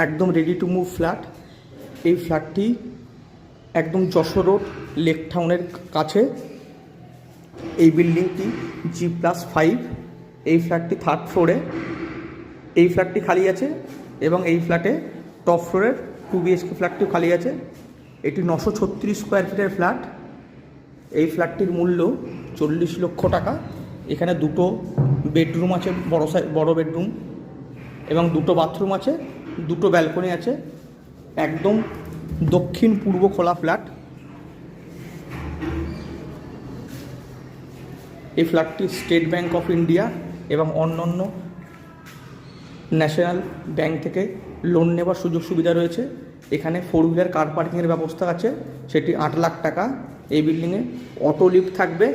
একদম ready to move flat. এই ফ্ল্যাটটি একদম যশোর রোড লেক টাউনের কাছে। এই বিল্ডিংটি G+5। এই ফ্ল্যাটটি 3rd ফ্লোরে। এই ফ্ল্যাটটি খালি আছে এবং এই ফ্ল্যাটে টপ ফ্লোরের 2 BHK ফ্ল্যাটটিও খালি আছে। এটি 936 স্কোয়ার ফিটের ফ্ল্যাট। এই ফ্ল্যাটটির মূল্য 40 লক্ষ টাকা। এখানে 2টো বেডরুম আছে, বড় বেডরুম, এবং 2টো বাথরুম আছে, 2টো ব্যালকনি আছে। একদম দক্ষিণ পূর্ব খোলা ফ্ল্যাট। এই ফ্ল্যাটটি স্টেট ব্যাঙ্ক অফ ইন্ডিয়া এবং অন্যান্য ন্যাশনাল ব্যাঙ্ক থেকে লোন নেওয়ার সুযোগ সুবিধা রয়েছে। এখানে 4 হুইলার কার পার্কিংয়ের ব্যবস্থা আছে, সেটি 8 লাখ টাকা। এই বিল্ডিংয়ে অটো লিফট থাকবে